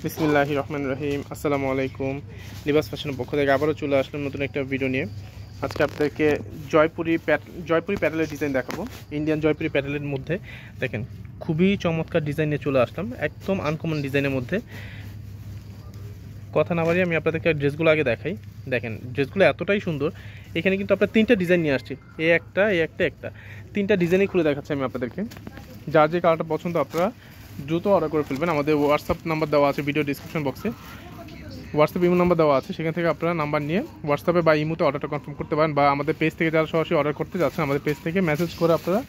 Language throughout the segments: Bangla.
বিসমিল্লাহির রহমানির রহিম। আসসালামু আলাইকুম। লিবাস ফ্যাশনের পক্ষ থেকে আবারও চলে আসলাম নতুন একটা ভিডিও নিয়ে। আজকে আপনাদেরকে জয়পুরি প্যাটেলের ডিজাইন দেখাবো। ইন্ডিয়ান জয়পুরি প্যাটেলের মধ্যে দেখেন খুবই চমৎকার ডিজাইন নিয়ে চলে আসলাম, একদম আনকমন ডিজাইনের মধ্যে। কথা না বাড়িয়ে আমি আপনাদেরকে ড্রেসগুলো আগে দেখাই। দেখেন ড্রেসগুলো এতটাই সুন্দর। এখানে কিন্তু আপনার তিনটা ডিজাইন নিয়ে আসছি, একটা তিনটা ডিজাইনই খুলে দেখাচ্ছি আমি আপনাদেরকে। যার যে কালারটা পছন্দ আপনারা দ্রুত অর্ডার করে ফেলবেন। আমাদের হোয়াটসঅ্যাপ নাম্বার দেওয়া আছে ভিডিও ডিসক্রিপশন বক্সে, হোয়াটসঅ্যাপ ইমো নাম্বার দেওয়া আছে, সেখান থেকে আপনারা নাম্বার নিয়ে হোয়াটসঅ্যাপে বা ইমোতে অর্ডারটা কনফার্ম করতে পারেন, বা আমাদের পেজ থেকে যারা সরাসরি অর্ডার করতে যাচ্ছেন আমাদের পেজ থেকে মেসেজ করে আপনারা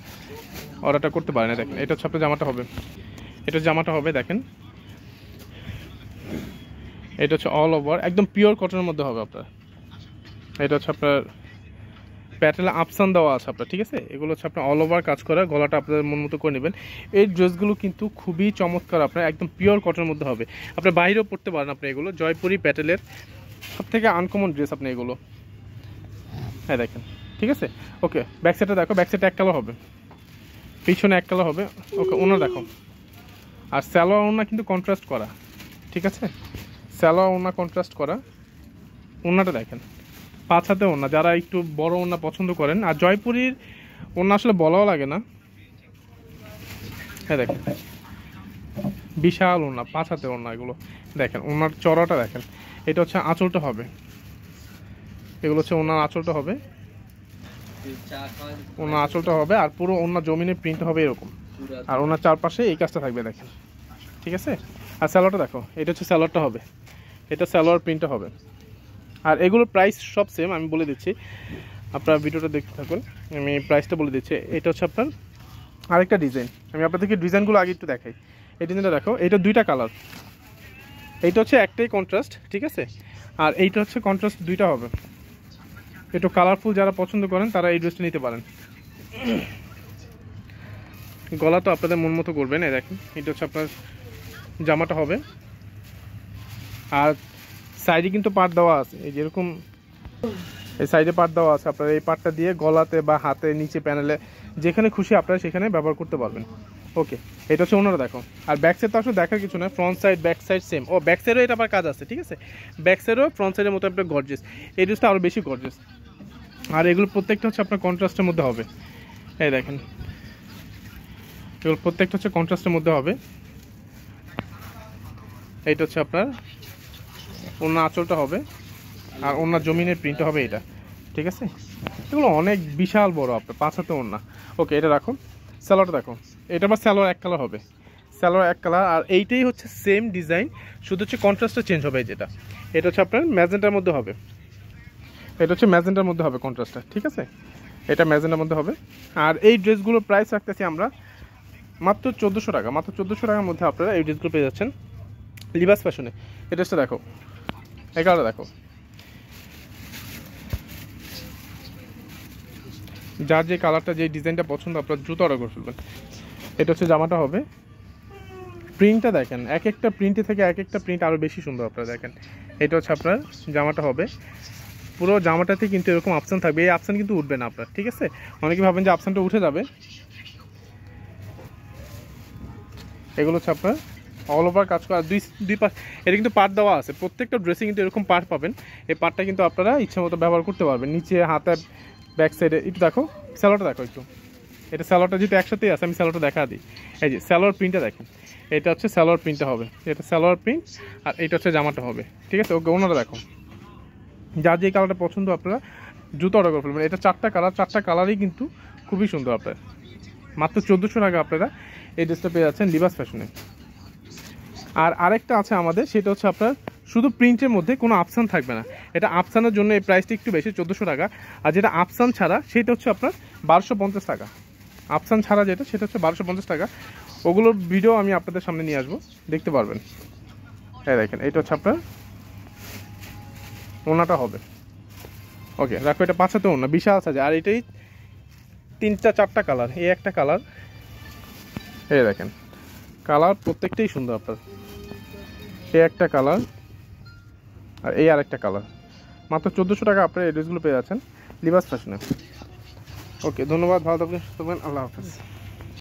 অর্ডারটা করতে পারেন। দেখেন এটা হচ্ছে আপনার জামাটা হবে দেখেন এটা হচ্ছে অল ওভার একদম পিওর কটনের মধ্যে হবে আপনার। এটা হচ্ছে আপনার প্যাটেলে আপসান দেওয়া আছে আপনার, ঠিক আছে। এগুলো হচ্ছে আপনার অল ওভার কাজ করা, গলাটা আপনাদের মন মতো করে নেবেন। এই ড্রেসগুলো কিন্তু খুবই চমৎকার, আপনার একদম পিওর কটনের মধ্যে হবে। আপনার বাইরেও পড়তে পারেন আপনি এগুলো। জয়পুরি প্যাটেলের সবথেকে আনকমন ড্রেস আপনি এগুলো। হ্যাঁ দেখেন, ঠিক আছে। ওকে ব্যাক সাইডটা দেখো, ব্যাক সাইডটা এক কালার হবে, পিছনে এক কালার হবে। ওকে ওনা দেখো, আর সালোয়ার ওনা কিন্তু কন্ট্রাস্ট করা, ঠিক আছে। সালোয়ার ওনা কন্ট্রাস্ট করা, ওনাটা দেখেন পাঁচ হাতে ওনা, যারা একটু বড় ওনা পছন্দ করেন। আর জয়পুরির ওনা আসলে বলাও লাগে না। হ্যাঁ দেখেন বিশাল ওনা, পাঁচ হাতে ওনা এগুলো। দেখেন ওনার চড়াটা দেখেন। এটা হচ্ছে আঁচলটা হবে, এগুলো হচ্ছে ওনার আঁচলটা হবে, ওনার আঁচলটা হবে। আর পুরো ওনার জমিনে প্রিন্ট হবে এরকম, আর ওনার চারপাশে এই কাজটা থাকবে দেখেন, ঠিক আছে। আর স্যালোয়ারটা দেখো, এটা হচ্ছে স্যালোয়ারটা হবে, এটা স্যালোয়ার প্রিন্টটা হবে। আর এগুলোর প্রাইস সব সেম, আমি বলে দিচ্ছি, আপনারা ভিডিওটা দেখতে থাকুন, আমি প্রাইসটা বলে দিচ্ছি। এটা হচ্ছে আপনার আরেকটা ডিজাইন, আমি আপনাদেরকে ডিজাইনগুলো আগে একটু দেখাই। এই ডিজাইনটা দেখো, এটা দুইটা কালার, এইটা হচ্ছে একটাই কন্ট্রাস্ট, ঠিক আছে। আর এইটা হচ্ছে কন্ট্রাস্ট দুইটা হবে। একটু কালারফুল যারা পছন্দ করেন তারা এই ড্রেসটা নিতে পারেন। গলা তো আপনাদের মন মতো করবেন। এই দেখেন এটা হচ্ছে আপনার জামাটা হবে। আর সাইডে কিন্তু পাট দেওয়া আছে, এই যেরকম এই সাইডে পাট দেওয়া আছে, আপনারা এই পাটটা দিয়ে গলাতে বা হাতে নিচে প্যানেলে যেখানে খুশি আপনারা সেখানে ব্যবহার করতে পারবেন। ওকে এটা হচ্ছে ওনারা দেখো। আর ব্যাক সাইড তো আসলে দেখার কিছু না, front side back side same. ও ব্যাক সাইডও এটা আবার কাজ আছে, ঠিক আছে। ব্যাক সাইডও ফ্রন্ট সাইডের মতো আপনার গর্জেস, এই ড্রেসটা আরও বেশি গর্জেস। আর এগুলো প্রত্যেকটা হচ্ছে আপনার কন্ট্রাস্টের মধ্যে হবে। এই দেখেন এগুলো প্রত্যেকটা হচ্ছে কন্ট্রাস্টের মধ্যে হবে। এইটা হচ্ছে আপনার ওনার আঁচলটা হবে, আর ওনার জমিনের প্রিন্ট হবে এটা, ঠিক আছে। এগুলো অনেক বিশাল বড় আপনার, পাঁচ হাতে ওনা। ওকে এটা রাখো। স্যালোয়ারটা দেখো, এটা আবার স্যালোয়ার এক কালার হবে, স্যালোয়ার এক কালার। আর এইটাই হচ্ছে সেম ডিজাইন, শুধু হচ্ছে কন্ট্রাস্টটা চেঞ্জ হবে। যেটা এটা হচ্ছে আপনার ম্যাজেন্টার মধ্যে হবে, এটা হচ্ছে ম্যাজেন্টার মধ্যে হবে কন্ট্রাস্টটা, ঠিক আছে। এটা ম্যাজেন্টার মধ্যে হবে। আর এই ড্রেসগুলোর প্রাইস রাখতেছি আমরা মাত্র 1400 টাকা। মাত্র 1400 টাকার মধ্যে আপনারা এই ড্রেসগুলো পেয়ে যাচ্ছেন লিবাস ফ্যাশনে। এই ড্রেসটা দেখো, এই কালারটা দেখো। যার যে কালারটা যে ডিজাইনটা পছন্দ আপনারা দ্রুত অর্ডার করে ফেলবেন। এটা হচ্ছে জামাটা হবে। প্রিন্টটা দেখেন, এক একটা প্রিন্টে থেকে এক একটা প্রিন্ট আরও বেশি সুন্দর আপনারা দেখেন। এটা হচ্ছে আপনার জামাটা হবে। পুরো জামাটাতে কিন্তু এরকম অপশান থাকবে, এই অপশান কিন্তু উঠবে না আপনার, ঠিক আছে। অনেকে ভাবেন যে অপশানটা উঠে যাবে। এগুলো হচ্ছে আপনার অল ওভার কাজ করা, দুই পাশ এটা কিন্তু পার্ট দেওয়া আছে। প্রত্যেকটা ড্রেসে কিন্তু এরকম পার্ট পাবেন। এই পার্টটা কিন্তু আপনারা ইচ্ছে মতো ব্যবহার করতে পারবেন। নিচে হাতে ব্যাক সাইডে একটু দেখো, স্যালোয়ারটা দেখো একটু। এটা স্যালোয়ারটা যেহেতু একসাথেই আছে আমি স্যালোয়ারটা দেখা দিই। এই যে স্যালোয়ার প্রিন্টটা দেখেন, এটা হচ্ছে স্যালোয়ার প্রিন্টটা হবে, এটা স্যালোয়ার প্রিন্ট। আর এটা হচ্ছে জামাটা হবে, ঠিক আছে। ওকে ওনারা দেখো, যার যে কালারটা পছন্দ আপনারা দ্রুত অর্ডার করে ফেলবেন। এটা চারটা কালার, চারটা কালারই কিন্তু খুবই সুন্দর। আপনার মাত্র 1400 টাকা আপনারা এই ড্রেসটা পেয়ে যাচ্ছেন লিবাস ফ্যাশনে। আর আরেকটা আছে আমাদের, সেটা হচ্ছে আপনার শুধু প্রিন্টের মধ্যে কোনো অপশান থাকবে না। এটা অপশানের জন্য এই প্রাইসটা একটু বেশি, 1400 টাকা। আর যেটা অপশান ছাড়া সেটা হচ্ছে আপনার 1250 টাকা। অপশান ছাড়া যেটা সেটা হচ্ছে 1250 টাকা। ওগুলোর ভিডিও আমি আপনাদের সামনে নিয়ে আসবো, দেখতে পারবেন। এই দেখেন এটা হচ্ছে আপনার ওনাটা হবে। ওকে রাখো, এটা পাঁচ হাতে ওনা, বিশাল সাইজ। আর এটাই তিনটা চারটা কালার, এই একটা কালার, এই দেখেন কালার প্রত্যেকটাই সুন্দর আপনার। এই একটা কালার আর এই আরেকটা কালার। মাত্র 1400 টাকা আপনারা এই ড্রেসগুলো পেয়ে যাচ্ছেন লিবাস ফ্যাশনে। ওকে ধন্যবাদ, ভালো থাকবেন, আল্লাহ হাফেজ।